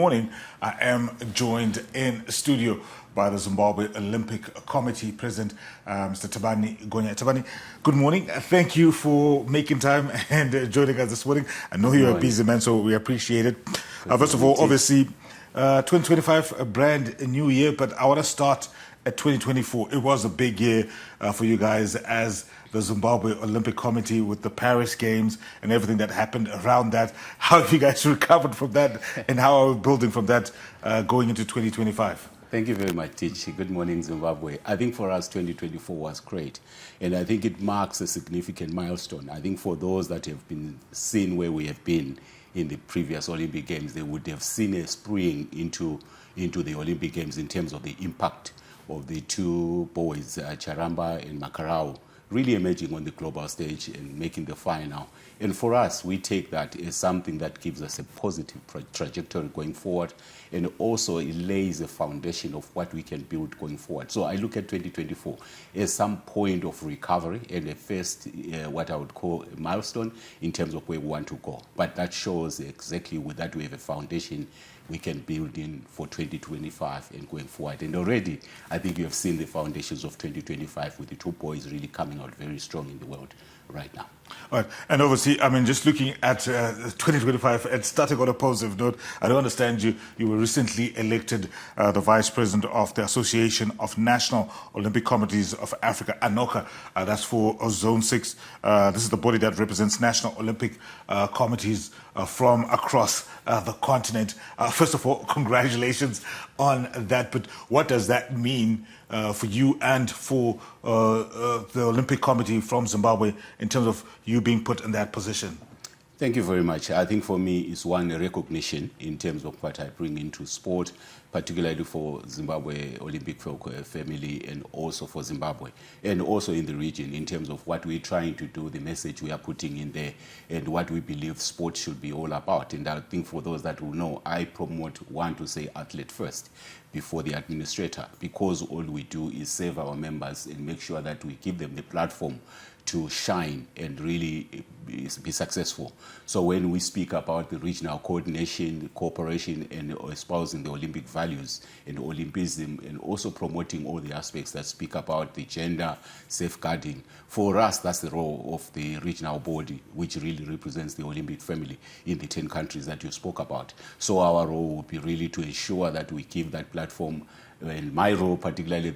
Morning, I am joined in studio by the Zimbabwe Olympic Committee President, Mr. Thabani Gonye. Thabani, good morning. Thank you for making time and joining us this morning. I know you're a busy man, so we appreciate it. First of all, obviously, 2025, a brand new year, but I want to start at 2024. It was a big year for you guys as the Zimbabwe Olympic Committee with the Paris Games and everything that happened around that. How have you guys recovered from that and how are we building from that going into 2025? Thank you very much, Teach. Good morning, Zimbabwe. I think for us, 2024 was great. And I think it marks a significant milestone. I think for those that have been seen where we have been in the previous Olympic Games, they would have seen a spring into the Olympic Games in terms of the impact of the two boys, Charamba and Makarau, really emerging on the global stage and making the final. And for us, we take that as something that gives us a positive trajectory going forward, and also it lays a foundation of what we can build going forward. So I look at 2024 as some point of recovery and a first, what I would call a milestone in terms of where we want to go. But that shows exactly with that we have a foundation we can build in for 2025 and going forward. And already, I think you have seen the foundations of 2025 with the two boys really coming out very strong in the world right now. All right. And obviously, I mean, just looking at 2025 and starting on a positive note, I don't understand you. You were recently elected the Vice President of the Association of National Olympic Committees of Africa, ANOCA. That's for Zone 6. This is the body that represents national Olympic committees from across the continent. First of all, congratulations on that. But what does that mean for you and for the Olympic Committee from Zimbabwe in terms of you being put in that position? Thank you very much. I think for me, it's one recognition in terms of what I bring into sport, particularly for Zimbabwe Olympic family and also for Zimbabwe and also in the region in terms of what we're trying to do, the message we are putting in there and what we believe sport should be all about. And I think for those that will know, I want to say athlete first before the administrator, because all we do is serve our members and make sure that we give them the platform to shine and really be successful. So when we speak about the regional coordination, cooperation, and espousing the Olympic values and Olympism, and also promoting all the aspects that speak about the gender safeguarding, for us, that's the role of the regional body, which really represents the Olympic family in the 10 countries that you spoke about. So our role will be really to ensure that we give that platform, and my role particularly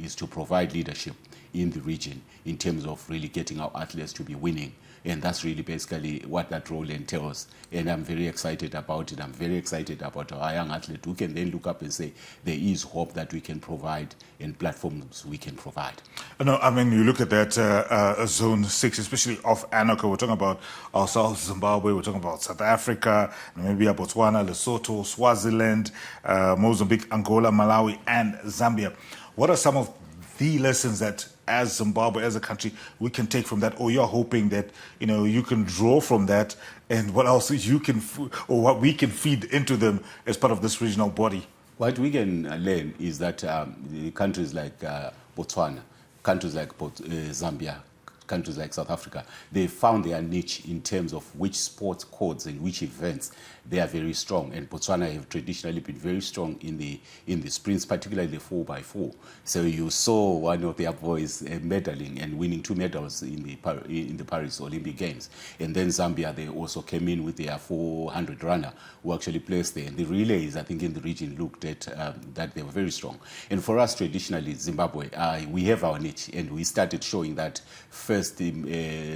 is to provide leadership in the region in terms of really getting our athletes to be winning. And that's really basically what that role entails. And I'm very excited about it. I'm very excited about our young athlete who can then look up and say, there is hope that we can provide and platforms we can provide. No, I mean, you look at that Zone 6, especially of ANOCA, we're talking about ourselves, Zimbabwe, we're talking about South Africa, Namibia, Botswana, Lesotho, Swaziland, Mozambique, Angola, Malawi, and Zambia. What are some of the lessons that as Zimbabwe, as a country, we can take from that, or you're hoping that, you know, you can draw from that, and what else you can, or what we can feed into them as part of this regional body? What we can learn is that countries like Botswana, countries like Zambia, countries like South Africa, they found their niche in terms of which sports codes and which events they are very strong. And Botswana have traditionally been very strong in the sprints, particularly the 4x4. So you saw one of their boys medaling and winning 2 medals in the Paris Olympic Games. And then Zambia, they also came in with their 400 runner who actually placed there. And the relays, I think, in the region looked at that they were very strong. And for us, traditionally, Zimbabwe, we have our niche, and we started showing that first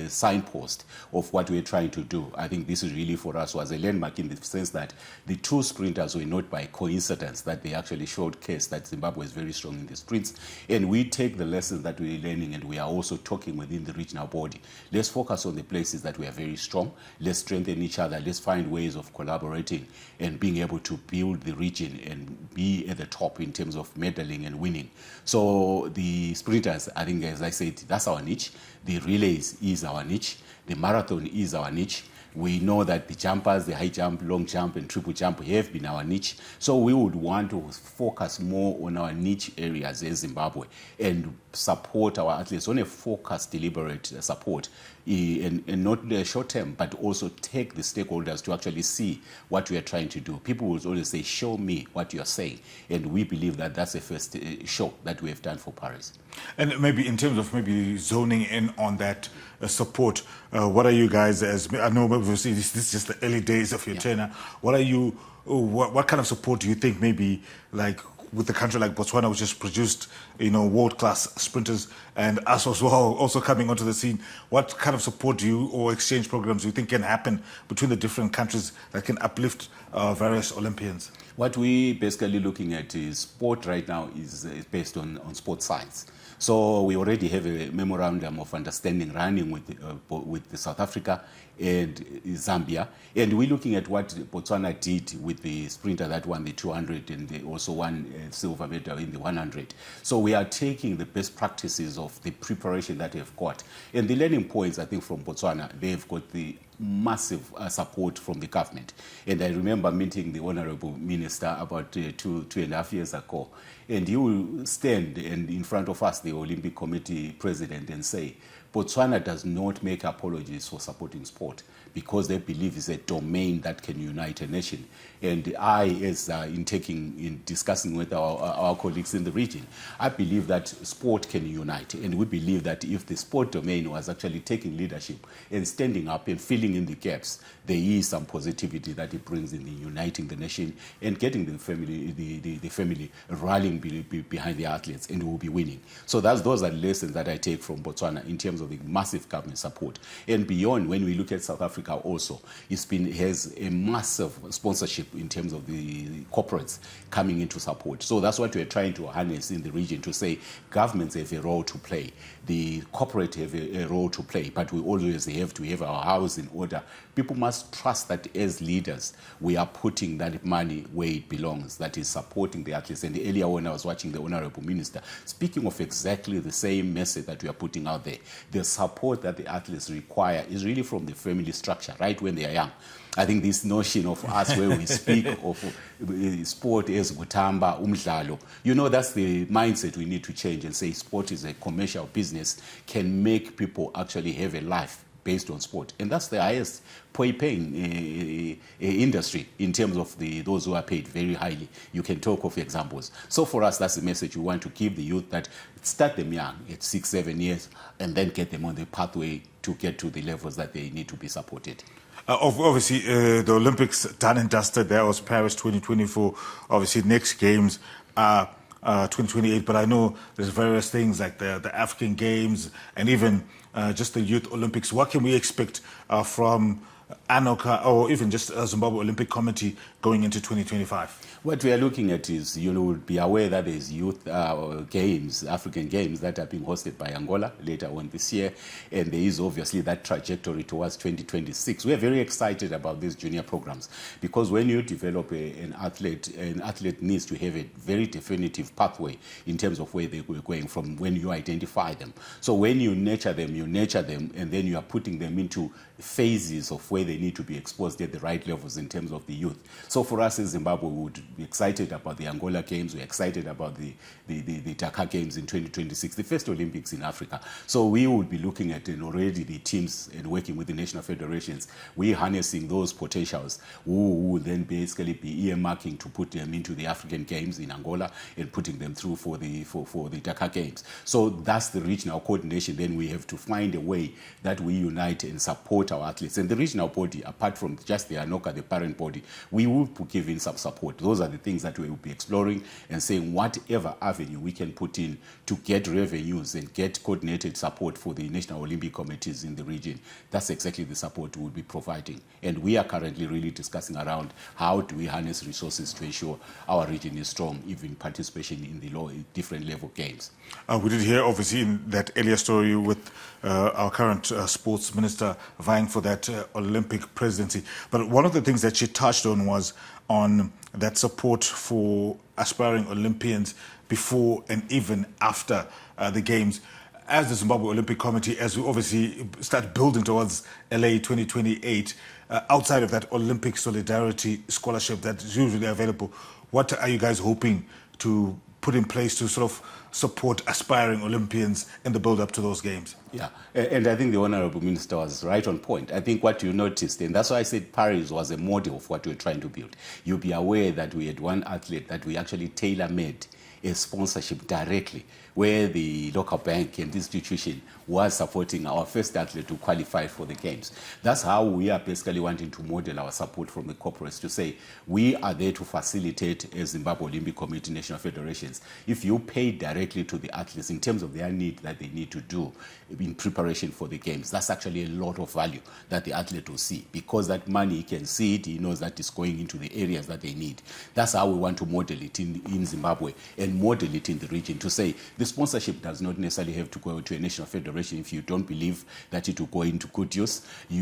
signpost of what we're trying to do. I think this is really for us was a landmark in the sense that the two sprinters were not by coincidence, that they actually showcased that Zimbabwe is very strong in the sprints. And we take the lessons that we're learning and we are also talking within the regional body. Let's focus on the places that we are very strong. Let's strengthen each other. Let's find ways of collaborating and being able to build the region and be at the top in terms of medaling and winning. So the sprinters, I think, as I said, that's our niche. The relays is our niche. The marathon is our niche. We know that the jumpers, the high jump, long jump, and triple jump have been our niche. So we would want to focus more on our niche areas in Zimbabwe and support our athletes on a focused, deliberate support and not the short term, but also take the stakeholders to actually see what we are trying to do. People will always say, show me what you are saying. And we believe that that's the first show that we have done for Paris. And maybe in terms of maybe zoning in on that support, what are you guys, as I know obviously this is just the early days of your tenure, what are you, what kind of support do you think maybe like with a country like Botswana, which has produced, world-class sprinters, and us as well, also coming onto the scene, what kind of support do you, or exchange programs do you think can happen between the different countries that can uplift various Olympians? What we basically looking at is sport right now is based on sports science. So we already have a memorandum of understanding running with South Africa and Zambia. And we're looking at what Botswana did with the sprinter that won the 200 and they also won silver medal in the 100. So we are taking the best practices of the preparation that they've got. And the learning points, I think, from Botswana, they've got the massive support from the government. And I remember meeting the Honorable Minister about two and a half years ago. And he will stand and in front of us, the Olympic Committee president, and say, Botswana does not make apologies for supporting sport because they believe it's a domain that can unite a nation. And I, as in discussing with our colleagues in the region, I believe that sport can unite. And we believe that if the sport domain was actually taking leadership and standing up and filling in the gaps, there is some positivity that it brings in the uniting the nation and getting the family rallying behind the athletes, and we'll be winning. So those are lessons that I take from Botswana in terms of the massive government support. And beyond, when we look at South Africa also, has a massive sponsorship in terms of the corporates coming into support. So that's what we're trying to harness in the region, to say governments have a role to play, the corporate have a role to play, but we always have to have our house in order. People must trust that as leaders, we are putting that money where it belongs, that is supporting the athletes. And earlier when I was watching the Honorable Minister, speaking of exactly the same message that we are putting out there, the support that the athletes require is really from the family structure, right when they are young. I think this notion of us where we speak of sport as Gutamba, Umdlalo, that's the mindset we need to change and say sport is a commercial business, can make people actually have a life based on sport. And that's the highest paying industry in terms of those who are paid very highly. You can talk of examples. So for us, that's the message we want to give the youth, that start them young at 6-7 years and then get them on the pathway to get to the levels that they need to be supported. Obviously, the Olympics done and dusted. That was Paris 2024. Obviously, next games are 2028. But I know there's various things like the African Games and even just the Youth Olympics. What can we expect from ANOCA or even just Zimbabwe Olympic Committee going into 2025? What we are looking at is, will be aware that there's youth games, African games, that are being hosted by Angola later on this year. And there is obviously that trajectory towards 2026. We are very excited about these junior programs because when you develop an athlete needs to have a very definitive pathway in terms of where they're going from when you identify them. So when you nurture them, and then you are putting them into phases of where they need to be exposed at the right levels in terms of the youth. So for us in Zimbabwe, we would be excited about the Angola Games. We're excited about the Dakar Games in 2026, the first Olympics in Africa. So we would be looking at already the teams and working with the national federations. We're harnessing those potentials who will then basically be earmarking to put them into the African Games in Angola and putting them through for the Dakar Games. So that's the regional coordination. Then we have to find a way that we unite and support our athletes. And the regional body, apart from just the ANOCA, the parent body, we will give in some support. Those are the things that we will be exploring and saying whatever avenue we can put in to get revenues and get coordinated support for the national Olympic committees in the region. That's exactly the support we will be providing. And we are currently really discussing around how do we harness resources to ensure our region is strong, even participation in the different level games. We did hear, obviously, in that earlier story with our current sports minister vying for that Olympic presidency. But one of the things that she touched on was on that support for aspiring Olympians before and even after the Games. As the Zimbabwe Olympic Committee, as we obviously start building towards LA 2028, outside of that Olympic Solidarity Scholarship that is usually available, what are you guys hoping to put in place to sort of support aspiring Olympians in the build-up to those games? Yeah, and I think the Honourable Minister was right on point. I think what you noticed, and that's why I said Paris was a model of what we're trying to build. You'll be aware that we had one athlete that we actually tailor-made a sponsorship directly, where the local bank and institution was supporting our first athlete to qualify for the games. That's how we are basically wanting to model our support from the corporates to say, we are there to facilitate as Zimbabwe Olympic Committee, national federations. If you pay directly to the athletes in terms of their need that they need to do in preparation for the games, that's actually a lot of value that the athlete will see, because that money, he can see it, he knows that it's going into the areas that they need. That's how we want to model it in Zimbabwe and model it in the region, to say the sponsorship does not necessarily have to go to a national federation. If you don't believe that it will go into good use, we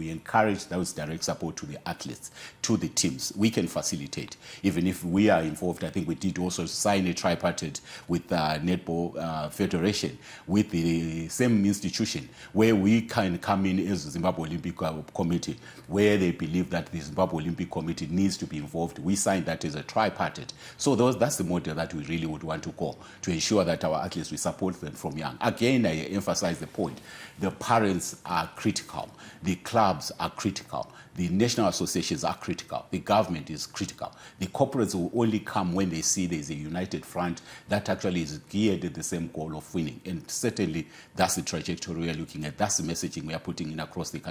encourage those direct support to the athletes, to the teams. We can facilitate. Even if we are involved, I think we did also sign a tripartite with the Netball Federation, with the same institution, where we can come in as the Zimbabwe Olympic Committee, where they believe that the Zimbabwe Olympic Committee needs to be involved. We signed that as a tripartite. So that's the model that we really would want to go, to ensure that our athletes, we support them from young. Again, I emphasize the point. The parents are critical. The clubs are critical. The national associations are critical. The government is critical. The corporates will only come when they see there's a united front that actually is geared at the same goal of winning. And certainly, that's the trajectory we are looking at. That's the messaging we are putting in across the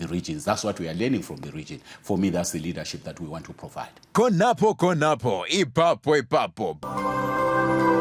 regions. That's what we are learning from the region. For me, that's the leadership that we want to provide. Konapo, ipapo, ipapo.